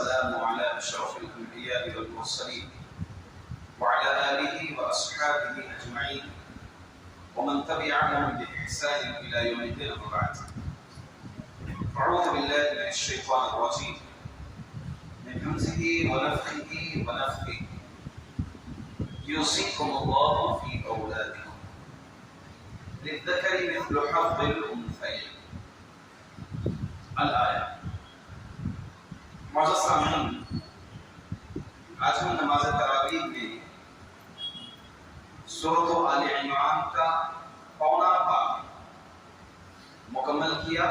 والسلام على أشرف الأنبياء والمرسلين وعلى آله وأصحابه أجمعين ومن تبعهم بإحسان إلى يوم الدين وبعد. أعوذ بالله من الشيطان الرجيم من همزه ونفخه ونفخه. يوصيكم الله في أولادكم للذكر مثل حظ الأنثيين. الآية. معزز سامعین، آج ہم نماز تراویح میں سورۃ آل عمران کا پونا پارہ مکمل کیا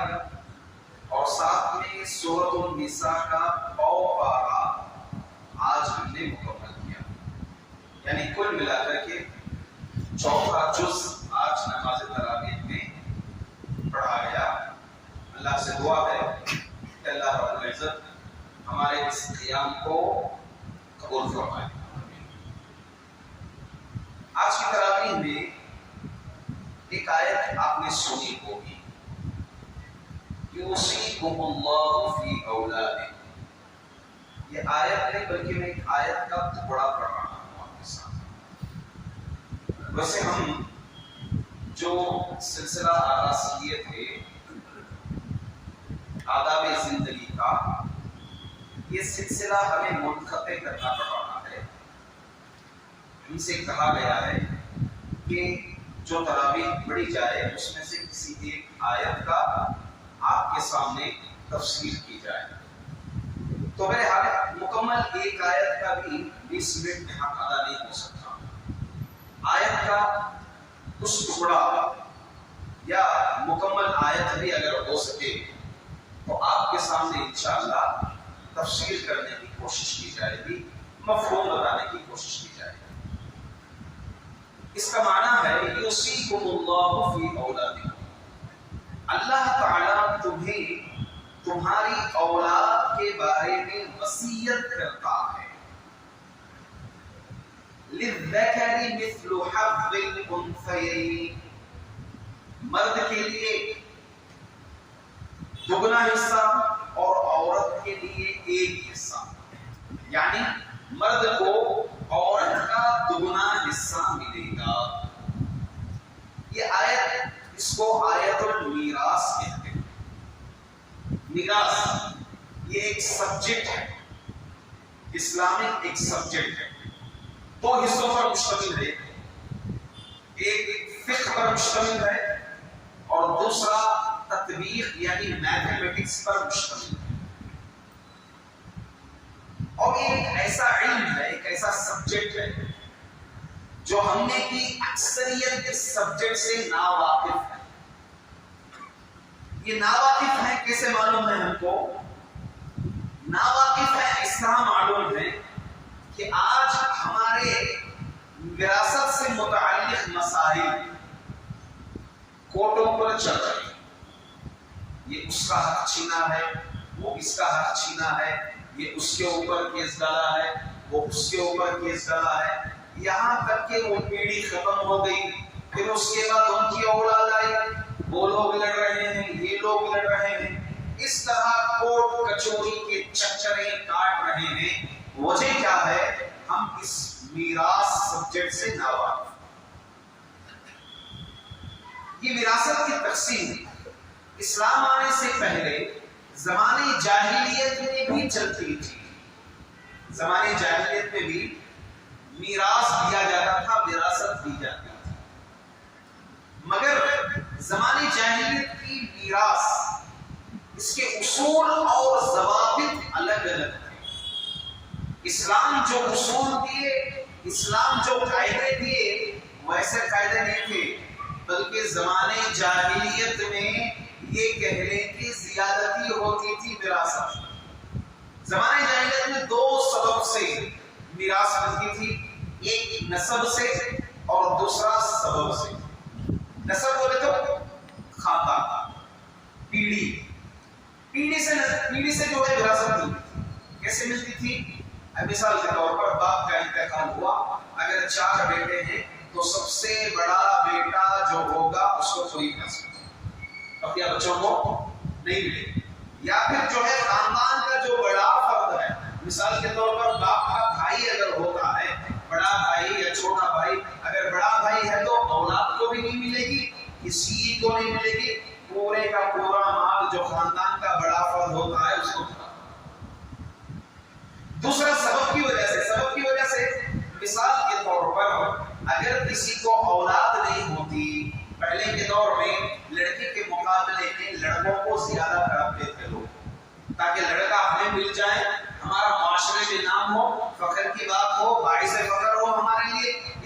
اور ساتھ میں سورۃ النساء کا پاؤ پارہ آج ہم نے مکمل کیا، یعنی کل ملا کر کے چوتھا جز آج نماز تراویح میں پڑھا گیا۔ اللہ سے دعا ہے کہ اللہ رب العزت ہمارے اس قیام کو قبول فرمائے۔ آج کی تراویح میں ایک آیت آپ نے سنی ہوگی، یوصیکم اللہ فی اولادکم۔ یہ آیت نہیں بلکہ میں ایک آیت کا ٹکڑا پڑھ رہا ہوں آپ کے ساتھ۔ ویسے ہم جو سلسلہ آغاز کیے تھے آداب زندگی کا، یہ سلسلہ ہمیں منقطع کرنا پڑ رہا ہے۔ ہم سے کہا گیا ہے کہ جو تراویح پڑھی جائے اس میں سے کسی ایک آیت کا آپ کے سامنے تفسیر کی جائے۔ تو بہرحال مکمل ایک آیت کا بھی 20 منٹ میں حق ادا نہیں ہو سکتا۔ آیت کا اس ٹکڑا یا مکمل آیت بھی اگر ہو سکے تو آپ کے سامنے انشاءاللہ تفسیر کرنے کی کوشش کی جائے گی، مفہوم بتانے کی کوشش کی جائے گی۔ اس کا معنی ہے یوصیکم اللہ فی اولادکم، اللہ تعالی تمہیں تمہاری اولاد کے بارے میں وصیت کرتا ہے۔ للذکر مثل حظ الانثیین، مرد کے لیے دگنا حصہ اور عورت کے لیے ایک حصہ، یعنی مرد کو عورت کا دگنا حصہ ملے گا۔ یہ آیت، اس کو آیت المیراث کہتے ہیں۔ میراث یہ ایک سبجیکٹ ہے، اسلامک ایک سبجیکٹ ہے، دو حصوں پر مشتمل ہے، ایک فقہ پر مشتمل ہے اور دوسرا تطبیق یعنی میتھمیٹکس پر مشتمل ہے۔ اور ایک ایسا علم ہے، ایک ایسا سبجیکٹ ہے جو ہم نے کی اکثریت اس سبجیکٹ سے ناواقف ہے۔ یہ ناواقف ہے، کیسے معلوم ہے ہم کو؟ ناواقف ہے اس طرح معلوم ہے کہ آج ہمارے وراثت سے متعلق مسائل کورٹوں پر چل رہے ہیں۔ یہ اس کا حق چھینا ہے، وہ اس کا حق چھینا ہے، یہ اس کے اوپر کیس ڈالا ہے، وہ اس کے اوپر کیس ڈالا ہے، یہاں تک کہ وہ پیڑھی ختم ہو گئی، پھر اس کے بعد ان کی اولاد آئی، وہ لوگ لڑ رہے ہیں، یہ لوگ لڑ رہے ہیں، اس طرح کورٹ کچوری کے چکریں کاٹ رہے ہیں۔ وجہ کیا ہے؟ ہم اس میراث سبجیکٹ سے ناواقف۔ یہ وراثت کی تقسیم اسلام آنے سے پہلے زمانے جاہلیت میں بھی چلتی تھی۔ زمانے جاہلیت میں بھی میراث دیا جاتا تھا، وراثت دی جاتی تھی، مگر زمانے جاہلیت کی میراث، اس کے اصول اور ضوابط الگ الگ تھے۔ اسلام جو اصول دیے، اسلام جو قاعدے دیے، ویسے قاعدے نہیں تھے، بلکہ زمانے جاہلیت میں یہ کہہ لیں کہ زیادتی ہوتی تھی وراثت۔ زمانے جاہلیت میں دو سبب سے میراث ملتی تھی، ایک نسب سے اور دوسرا سبب سے۔ نسب بولے تو خاندان، پیڑھی سے جو ہے وراثت ملتی تھی۔ کیسے ملتی تھی؟ مثال کے طور پر باپ کا انتقال ہوا، اگر 4 بیٹے ہیں تو سب سے بڑا بیٹا جو ہوگا اس کو پوری نسب، بقیہ بچوں کو نہیں ملے گی۔ یا پھر جو ہے خاندان کا جو بڑا فرد ہے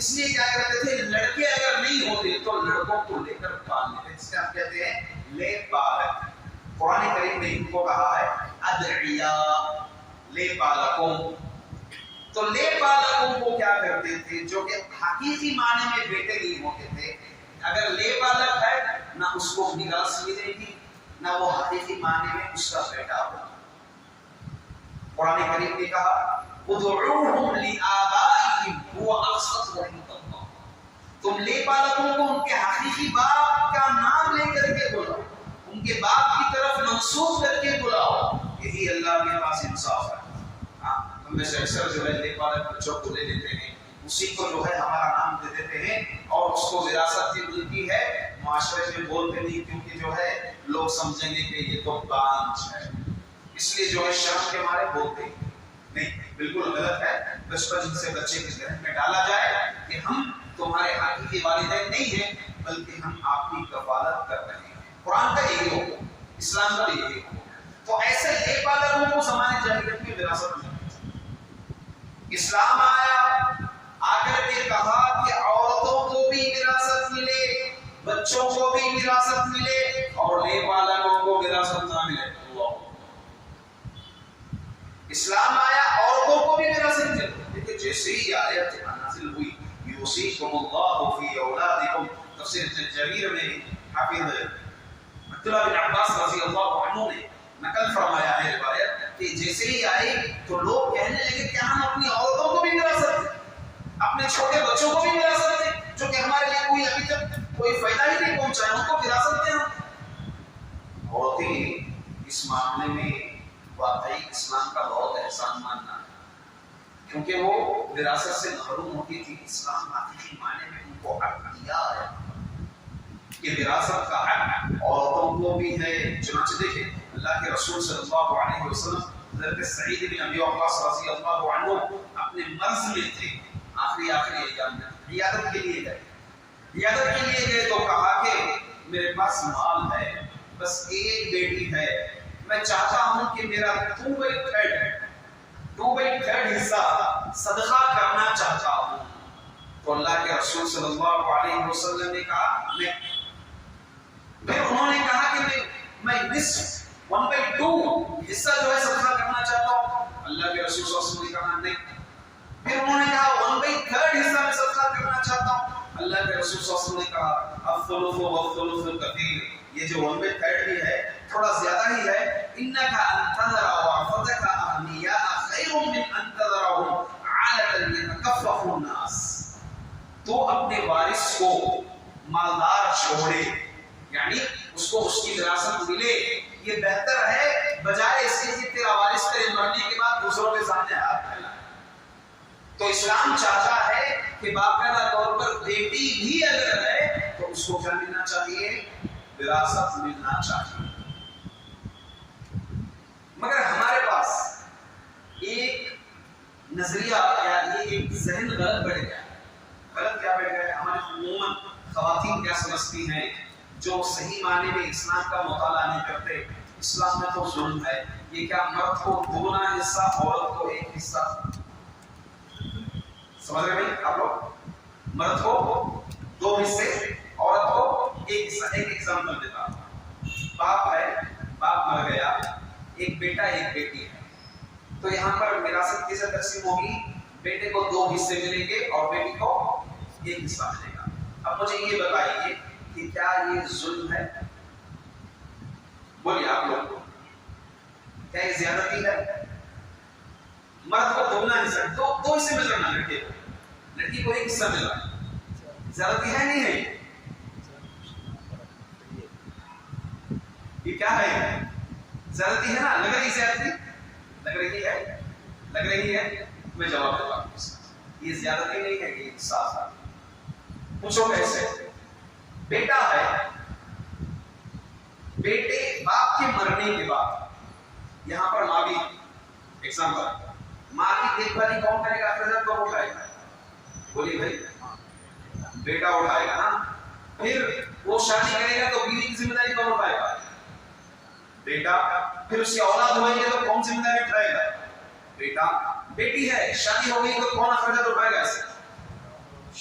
اس لیے کیا کرتے تھے لڑکے اگر نہیں ہوتے تو لڑکوں کو لے کر پال لیتے، جس کو ہم کہتے ہیں لے پالک۔ قرآن کریم نے ان کو کہا ہے ادعیا لے پالکوں۔ تو لے پالکوں کو کیا کرتے تھے جو کہ حقیقی معنی میں بیٹے نہیں ہوتے تھے، اگر لے پالک ہے نہ اس کو میراث ملے گی نہ وہ حقیقی معنی میں اس کا بیٹا ہوگا۔ قرآن کریم نے کہا ادعوہم لآبائہم هو اقسط عند اللہ، تم لے پالکوں کو ان کے حقیقی باپ کا نام لے کر کے بلاؤ، ان کے باپ کی طرف منسوب کر کے بلاؤ، یہی اللہ کے پاس انصاف ہے۔ ہم میں سے اکثر جو ہے لے پالک بچوں کو لے لیتے ہیں، اسی کو جو ہے ہمارا نام دے دیتے ہیں اور اس کو وراثت بھی ملتی ہے، معاشرے میں بولتے نہیں کیونکہ جو ہے لوگ سمجھیں گے کہ یہ تو بانجھ ہے، اس لیے جو ہے شرم کے مارے بولتے نہیں، بالکل غلط ہے۔ بچپن سے بچے کے ذہن میں ڈالا جائے کہ ہم تمہارے حقیقی والدین نہیں ہیں بلکہ ہم آپ کی کفالت کر رہے ہیں۔ قرآن کا یہی حکم، اسلام کا یہی حکم۔ تو ایسے لے پالکوں کو زمانے جاہلیت میں وراثت ملی۔ اسلام آیا، آ کر کے کہا کہ عورتوں کو بھی وراثت ملے، بچوں کو بھی وراثت ملے اور لے پالکوں کو وراثت نہ ملے۔ اسلام آیا عورتوں کو بھی وراثت ملے، لیکن جیسے ہی آیت نازل ہوئی یوصیکم اللہ فی اولادکم، تفسیر جریر میں حافظ عبداللہ بن عباس رضی اللہ عنہ نے نقل فرمایا ہے روایت کہ جیسے ہی آئی تو لوگ کہنے لگے کہ ہم اپنی عورتوں کو بھی وراثت دیں، اپنے چھوٹے بچوں کو بھی وراثت دیں جو کہ ہمارے لیے کوئی ابھی تک کوئی فائدہ ہی نہیں پہنچا ہے، ان کو وراثت دیں۔ عورتیں اس معاملے میں واقعی اسلام کا بہت احسان ماننا ہے، کیونکہ وہ وراثت سے محروم ہوتی تھی۔ اسلام حقیقی معنی میں ان کو حق دیا ہے، یہ وراثت کا حق عورتوں کو بھی ہے۔ چنانچہ دیکھیں اللہ کے رسول صلی اللہ علیہ وسلم حضرت سعید بن ابی وقاص رضی اللہ عنہ اپنے مرض میں تھے، آخری ایام میں عیادت کے لیے گئے، عیادت کے لیے گئے تو کہا کہ میرے پاس مال ہے، بس ایک بیٹی ہے، میں چاہتا ہوں کہ میرا 2/3 حصہ صدقہ کرنا چاہتا ہوں۔ تو اللہ کے رسول صلی اللہ علیہ وسلم نے کہا میں، پھر انہوں نے کہا کہ میں نصف 1/2 حصہ جو ہے صدقہ کرنا چاہتا ہوں۔ اللہ کے رسول صلی اللہ علیہ وسلم نے کہا نہیں، پھر انہوں نے کہا 1/3 حصہ میں صدقہ کرنا چاہتا ہوں۔ اللہ کے رسول صلی اللہ علیہ وسلم نے کہا الثلث والثلث کثیر، یہ جو 1/3 بھی ہے تھوڑا زیادہ ہی ہے، انک ان تذر ورثتک اغنیاء خیر من ان تذرهم عالة يتکفف الناس، تو اپنے وارث کو مالدار چھوڑے، یعنی اس کو اس کی وراثت ملے، یہ بہتر ہے بجائے اس کے کہ تیرا وارث تیرے مرنے کے بعد دوسروں کے سامنے ہاتھ پھیلائے۔ تو اسلام چاہتا ہے کہ باقاعدہ طور پر بیٹی بھی اگر ہے تو اس کو کیا ملنا چاہیے؟ وراثت ملنا چاہیے۔ مگر ہمارے پاس ایک نظریہ یا ایک ذہن غلط بیٹھ گیا۔ غلط کیا بیٹھ گیا ہے؟ ہمارے عموماً خواتین کیا سمجھتی ہیں جو صحیح معنی میں اسلام کا مطالعہ نہیں کرتے، اسلام میں تو ظلم ہے، یہ کیا مرد کو 2 حصہ عورت کو 1 حصہ؟ سمجھ رہے بھائی آپ لوگ؟ مرد کو 2 حصے، عورت کو 1 حصہ۔ ایک ایگزامپل دیتا ہوں، باپ ہے، باپ مر گیا، ایک بیٹا ایک بیٹی ہے، تو یہاں پر وراثت کیسے تقسیم ہوگی؟ بیٹے کو 2 حصے ملیں گے اور بیٹی کو 1 حصہ ملے گا۔ اب مجھے یہ بتائیے کہ کیا یہ ظلم ہے؟ بولیے آپ لوگ، کیا یہ زیادتی ہے؟ مرد کو 2 حصہ، 2 حصے مل رہا ہے لڑکے کو، لڑکی کو 1 حصہ مل رہا ہے، زیادتی ہے نہیں ہے؟ یہ کیا ہے؟ زیادتی ہے نا؟ لگ رہی زیادتی؟ لگ رہی ہے؟ لگ رہی ہے؟ میں جواب دیتا ہوں، یہ زیادتی نہیں ہے، یہ انصاف ہے۔ پوچھو کیسے؟ بیٹا ہے، بیٹے باپ کے مرنے کے بعد یہاں پر ماں بھی ایگزامپل، ماں کی دیکھ بھالی کون کرے گا؟ اخراجات کون اٹھائے گا؟ بولیے بھائی، بیٹا اٹھائے گا نا۔ پھر وہ شادی کرے گا تو بیوی کی ذمہ داری کون اٹھائے گا؟ بیٹا۔ پھر اس کی اولاد ہوئے گی تو کون ذمہ داری اٹھائے گا؟ بیٹا۔ بیٹی ہے، شادی ہو گئی تو کون اخراجات اٹھائے گا؟ اسے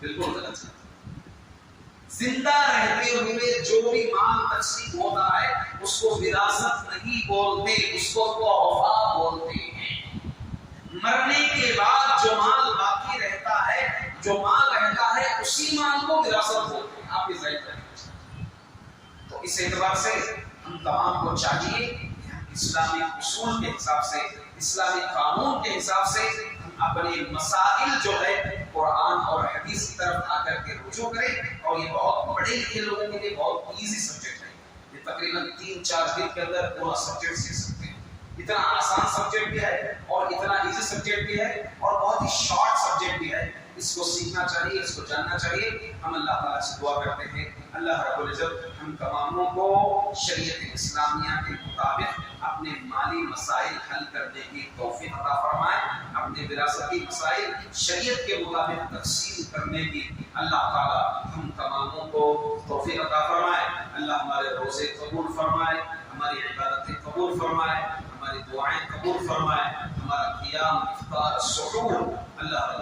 بالکل غلط ہے. زندہ رہتے ہوئے جو بھی مال تقسیم ہوتا ہے اس کو وراثت نہیں بولتے، اس کو تحفہ بولتے ہیں. مرنے کے بعد جو مال باقی رہتا ہے، جو مال رہتا ہے اسی مال کو وراثت بولتے ہیں. آپ بھی ظاہر کریں. تو اس اعتبار سے ہم تمام کو چاہیے کہ ہم اسلامی اصول کے حساب سے، اسلامی قانون کے حساب سے اپنے مسائل جو ہے قرآن اور حدیث کی طرف آ کر کے رجوع کریں. اور یہ بہت بڑے لکھے لوگوں کے لیے بہت ایزی سبجیکٹ ہے. یہ تقریباً 3-4 دن کے اندر پورا سبجیکٹ سیکھ سکتے ہیں. اتنا آسان سبجیکٹ بھی ہے اور اتنا ایزی سبجیکٹ بھی ہے اور بہت ہی شارٹ سبجیکٹ بھی ہے. اس کو سیکھنا چاہیے، اس کو جاننا چاہیے. ہم اللہ تعالیٰ سے دعا کرتے ہیں اللہ رب العزت ہم تماموں کو شریعت اسلامیہ کے مطابق اپنے مالی مسائل حل کرنے کی توفیق عطا فرمائے. اپنے وراثتی مسائل شریعت کے مطابق تقسیم کرنے کی اللہ تعالیٰ ہم تماموں کو توفیق عطا فرمائے. اللہ ہمارے روزے قبول فرمائے، ہماری عبادتیں قبول فرمائے، ہماری دعائیں قبول فرمائے، ہمارا قیام افطار سحور اللہ